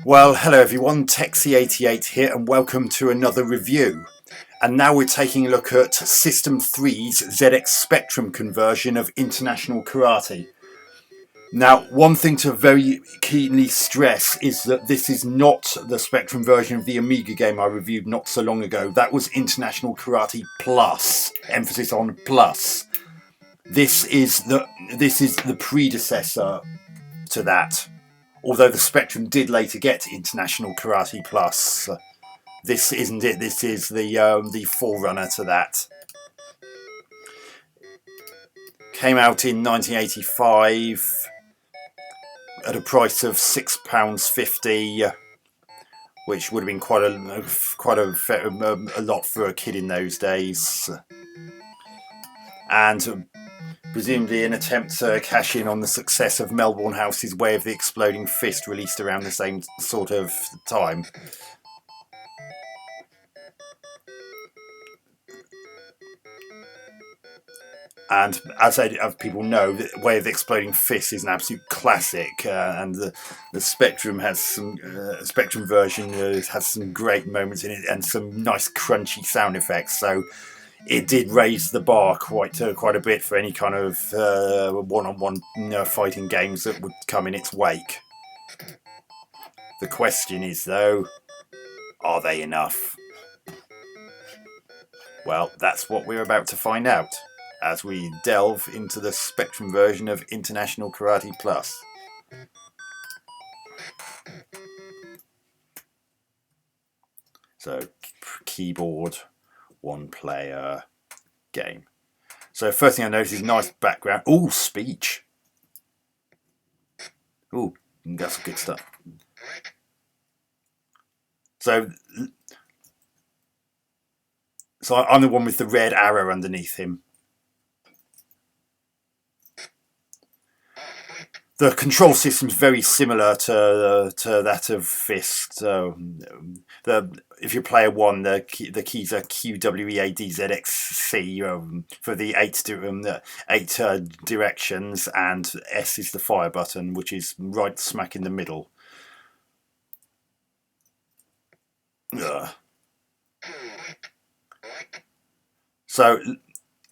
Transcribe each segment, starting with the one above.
Well, hello everyone, Texie88 here and welcome to another review. And now we're taking a look at System 3's ZX Spectrum conversion of International Karate. Now, one thing to very keenly stress is that this is not the Spectrum version of the Amiga game I reviewed not so long ago. That was International Karate Plus, emphasis on plus. This is the predecessor to that. Although the Spectrum did later get International Karate Plus, this isn't it. This is the forerunner to that. Came out in 1985 at a price of £6.50, which would have been quite a lot for a kid in those days, and presumably an attempt to cash in on the success of Melbourne House's Way of the Exploding Fist, released around the same sort of time. And as people know, the Way of the Exploding Fist is an absolute classic, and the Spectrum has some Spectrum version has some great moments in it and some nice crunchy sound effects. So it did raise the bar quite a bit for any kind of one-on-one fighting games that would come in its wake. The question is, though, are they enough? Well, that's what we're about to find out as we delve into the Spectrum version of International Karate Plus. So, keyboard, one player, game. So first thing I notice is nice background. Ooh, speech. Ooh, that's some good stuff. So I'm the one with the red arrow underneath him. The control system is very similar to that of Fist. So if you're player one, the keys are Q, W, E, A, D, Z, X, C for the eight directions, and S is the fire button, which is right smack in the middle. Ugh. So,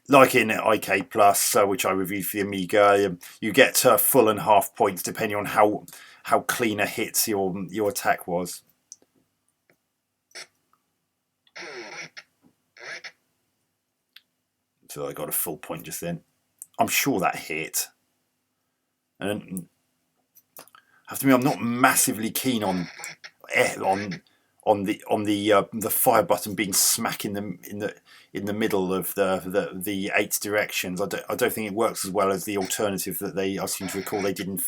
like in IK Plus, which I reviewed for the Amiga, you get full and half points depending on how clean a hit your attack was. So I got a full point just then. I'm sure that hit. And I have to admit, I'm not massively keen on the fire button being smack in the middle of the eight directions. I don't think it works as well as the alternative that I seem to recall they did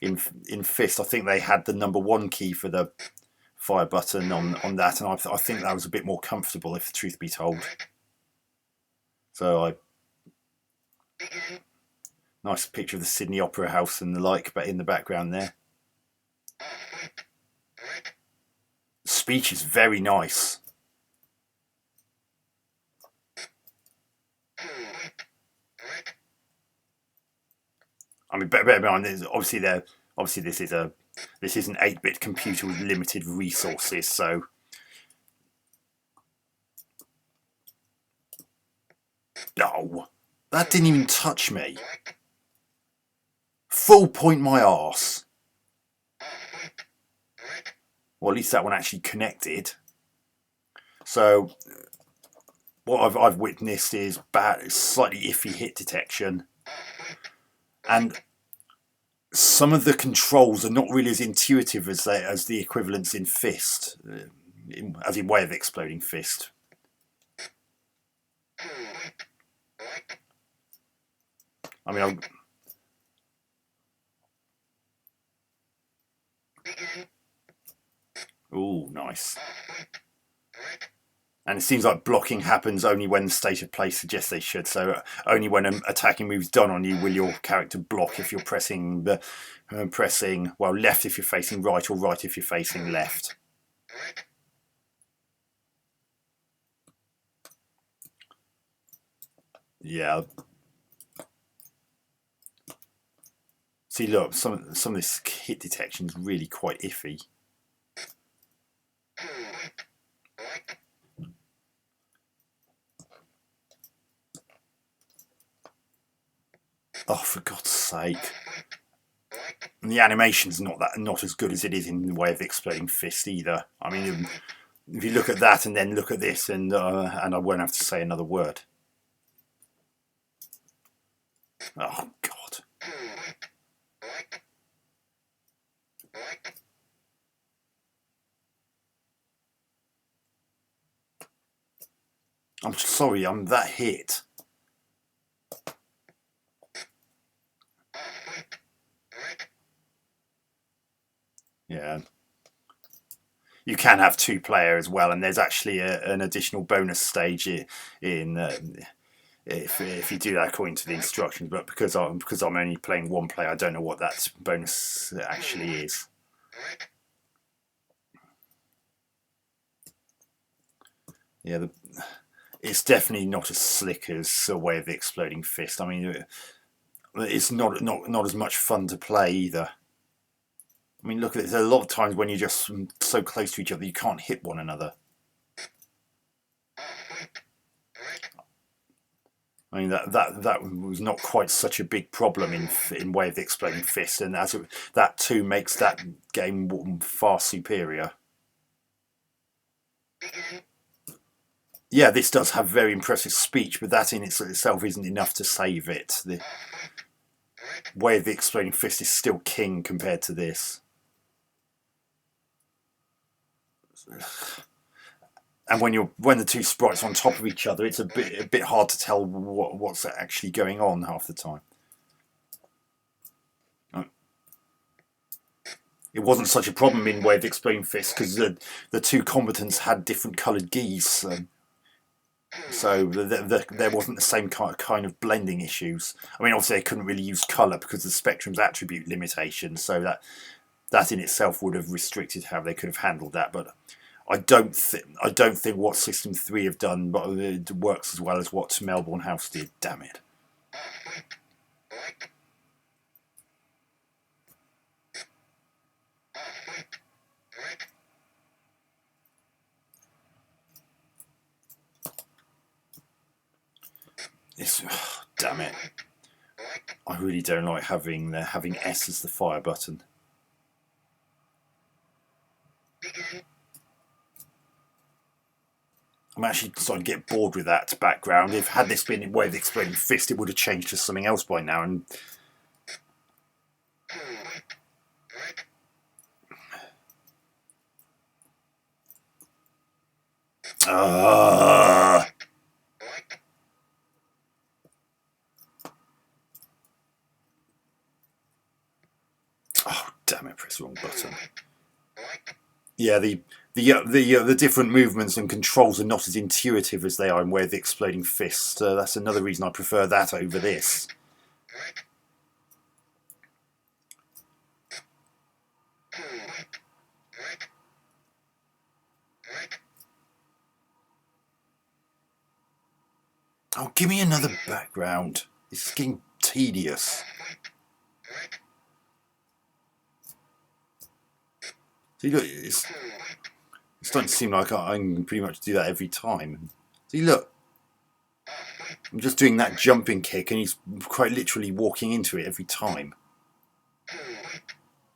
in Fist. I think they had the number one key for the fire button on that, and I think that was a bit more comfortable, if the truth be told. So nice picture of the Sydney Opera House and the like, but in the background there. Speech is very nice. I mean, bear in mind, obviously this is an 8-bit computer with limited resources, so no, that didn't even touch me. Full point my arse. Well, at least that one actually connected. So what I've witnessed is slightly iffy hit detection, and some of the controls are not really as intuitive as the equivalents in Fist, as in Way of Exploding Fist. I mean, ooh, nice. And it seems like blocking happens only when the state of play suggests they should. So only when an attacking move's done on you will your character block if you're pressing left if you're facing right, or right if you're facing left. Yeah. See, look, some of this hit detection is really quite iffy. Oh, for God's sake! And the animation's not as good as it is in the way of the exploding fist either. I mean, if you look at that and then look at this, and I won't have to say another word. Oh God! I'm sorry, I'm that hit. Yeah. You can have 2-player as well, and there's actually an additional bonus stage in if you do that according to the instructions. But because I'm only playing 1-player, I don't know what that bonus actually is. Yeah, it's definitely not as slick as a way of the exploding fist. I mean, it's not as much fun to play either. I mean, look at it. There's a lot of times when you're just so close to each other, you can't hit one another. I mean, that was not quite such a big problem in way of the exploding fist, and that too makes that game far superior. Yeah, this does have very impressive speech, but that in itself isn't enough to save it. The way of the exploding fist is still king compared to this. And when the two sprites are on top of each other, it's a bit hard to tell what's actually going on half the time. It wasn't such a problem in Way of the Exploding Fist because the two combatants had different coloured geese, so there wasn't the same kind of blending issues. I mean, obviously they couldn't really use colour because of the Spectrum's attribute limitation, so that in itself would have restricted how they could have handled that. But I don't think what System 3 have done works as well as what Melbourne House did. Damn it. Damn it. I really don't like having S as the fire button. I'm actually starting to get bored with that background. If had this been in Way of the Exploding Fist, it would have changed to something else by now. And oh damn it! Press the wrong button. Yeah, the different movements and controls are not as intuitive as they are in Way of the Exploding Fist. That's another reason I prefer that over this. Oh, give me another background. This is getting tedious. See, look, it's starting to seem like I can pretty much do that every time. See, look. I'm just doing that jumping kick and he's quite literally walking into it every time.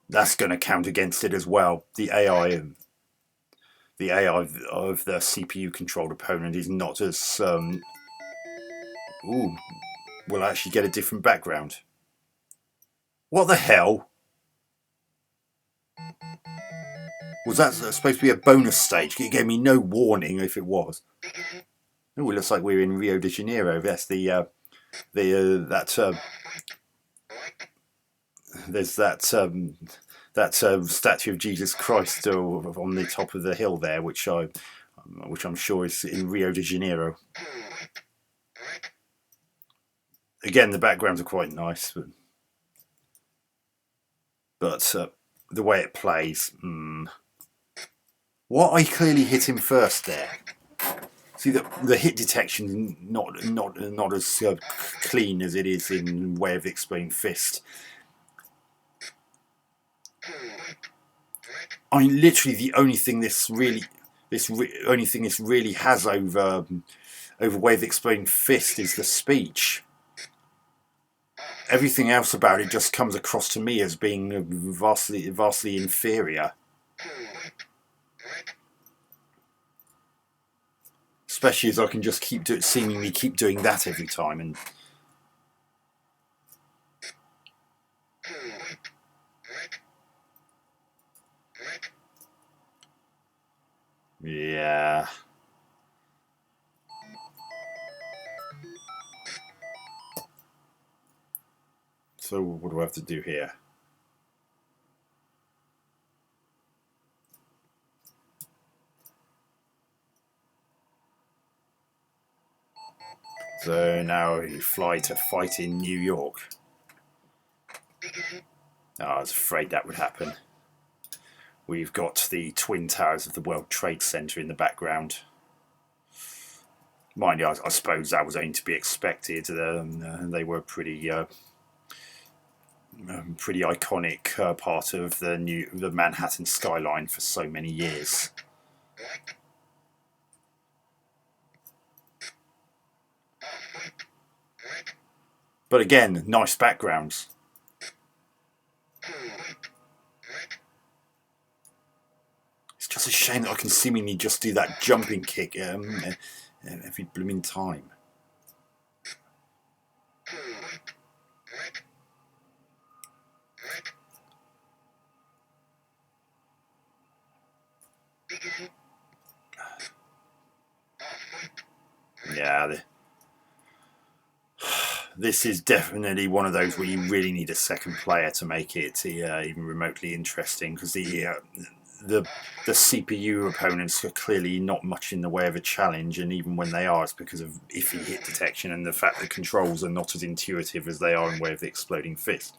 That's going to count against it as well. The AI of the CPU controlled opponent is not as ooh, we'll actually get a different background. What the hell? Was that supposed to be a bonus stage? It gave me no warning if it was. Oh, it looks like we're in Rio de Janeiro. That's there's that statue of Jesus Christ on the top of the hill there, which I'm sure is in Rio de Janeiro. Again, the backgrounds are quite nice, but the way it plays. What I clearly hit him first there. See, the hit detection not as clean as it is in Way of the Exploding Fist. I mean, literally, the only thing this really has over Way of the Exploding Fist is the speech. everything else about it just comes across to me as being vastly inferior. Especially as I can just seemingly keep doing that every time, and yeah. So what do I have to do here? So now you fly to fight in New York. Oh, I was afraid that would happen. We've got the Twin Towers of the World Trade Center in the background. Mind you, I suppose that was only to be expected. They were pretty iconic part of the Manhattan skyline for so many years. But again, nice backgrounds. It's just a shame that I can seemingly just do that jumping kick every blooming time. Yeah, this is definitely one of those where you really need a second player to make it even remotely interesting, because the CPU opponents are clearly not much in the way of a challenge, and even when they are, it's because of iffy hit detection and the fact that controls are not as intuitive as they are in Way of the Exploding Fist.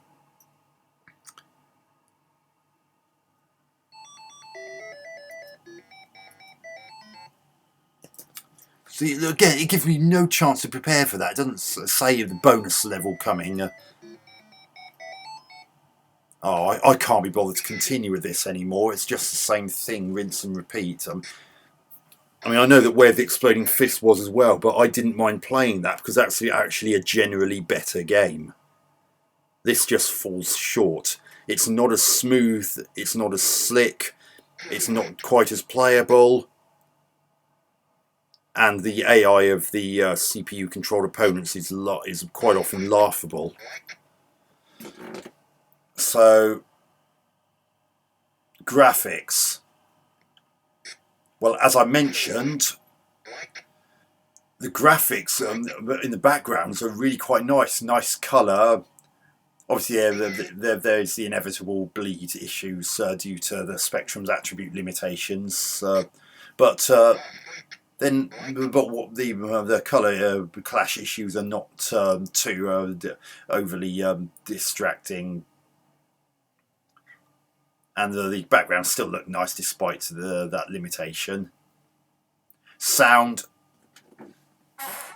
See, again, it gives me no chance to prepare for that. It doesn't say the bonus level coming. Oh, I can't be bothered to continue with this anymore. It's just the same thing, rinse and repeat. I mean, I know that Way of the Exploding Fist was as well, but I didn't mind playing that because that's actually a generally better game. This just falls short. It's not as smooth, it's not as slick, it's not quite as playable, and the AI of the CPU-controlled opponents is quite often laughable. So, graphics. Well, as I mentioned, the graphics in the backgrounds are really quite nice colour. Obviously, there's the inevitable bleed issues due to the Spectrum's attribute limitations, but what the colour clash issues are not too overly distracting, and the backgrounds still look nice despite that limitation. Sound,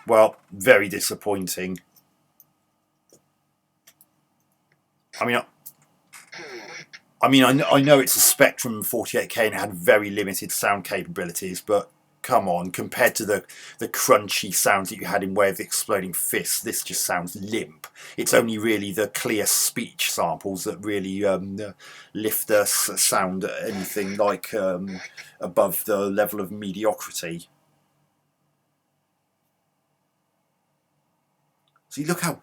well, very disappointing. I know it's a Spectrum 48K and it had very limited sound capabilities, but come on, compared to the crunchy sounds that you had in Way of the Exploding Fist, this just sounds limp. It's only really the clear speech samples that really lift the sound anything like above the level of mediocrity. So you look how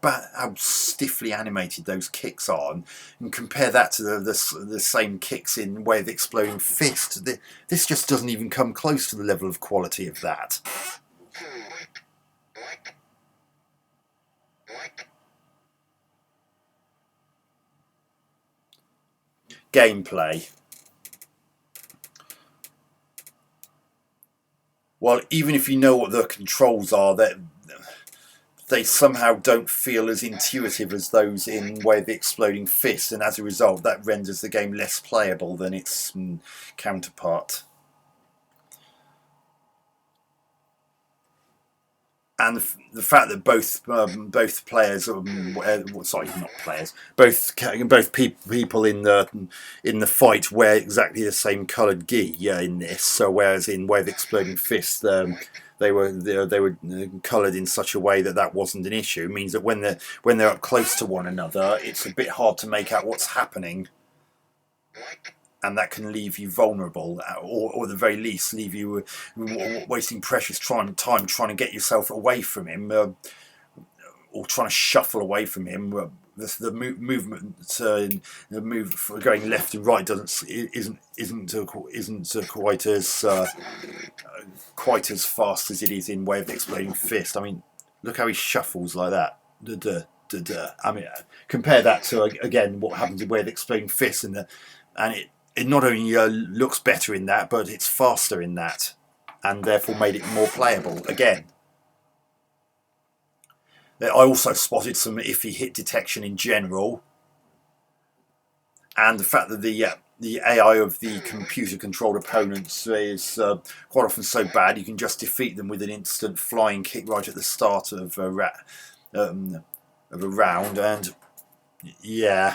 stiffly animated those kicks are, and compare that to the same kicks in Way of the Exploding Fist. This just doesn't even come close to the level of quality of that. Gameplay. Well, even if you know what the controls are, they somehow don't feel as intuitive as those in Way of the Exploding Fist, and as a result that renders the game less playable than its counterpart. And the fact that both players, sorry, not players, both people in the fight wear exactly the same coloured gi in this. So whereas in Way of the Exploding Fist, they were coloured in such a way that that wasn't an issue. It means that when they're up close to one another, it's a bit hard to make out what's happening, and that can leave you vulnerable, or at the very least leave you wasting precious time trying to get yourself away from him, or trying to shuffle away from him. The movement, the move for going left and right isn't quite as fast as it is in Way of the Exploding Fist. I mean, look how he shuffles like that. I mean, compare that to again what happens in Way of the Exploding Fist, and it not only looks better in that, but it's faster in that, and therefore made it more playable again. I also spotted some iffy hit detection in general, and the fact that the AI of the computer-controlled opponents is quite often so bad you can just defeat them with an instant flying kick right at the start of a round, and yeah.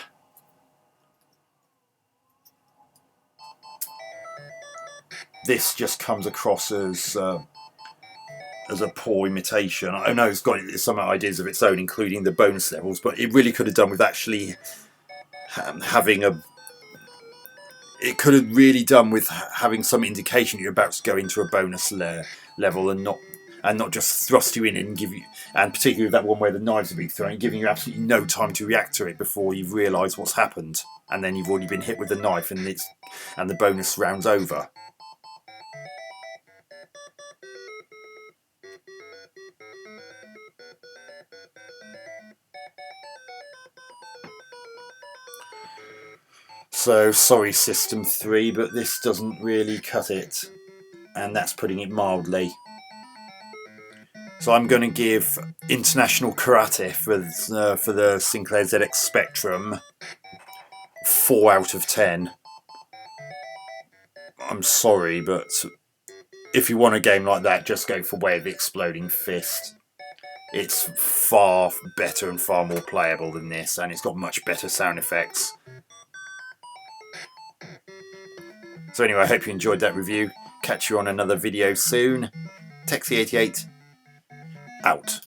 This just comes across as a poor imitation. I know it's got some ideas of its own, including the bonus levels, but it really could have done with actually having it could have really done with having some indication you're about to go into a bonus level, and not just thrust you in and give you, and particularly that one where the knives are being thrown, giving you absolutely no time to react to it before you've realised what's happened, and then you've already been hit with the knife, and the bonus round's over. So sorry, System 3, but this doesn't really cut it, and that's putting it mildly. So I'm going to give International Karate for the Sinclair ZX Spectrum 4 out of 10. I'm sorry, but if you want a game like that, just go for Way of the Exploding Fist. It's far better and far more playable than this, and it's got much better sound effects. So anyway, I hope you enjoyed that review. Catch you on another video soon. Texie88 out.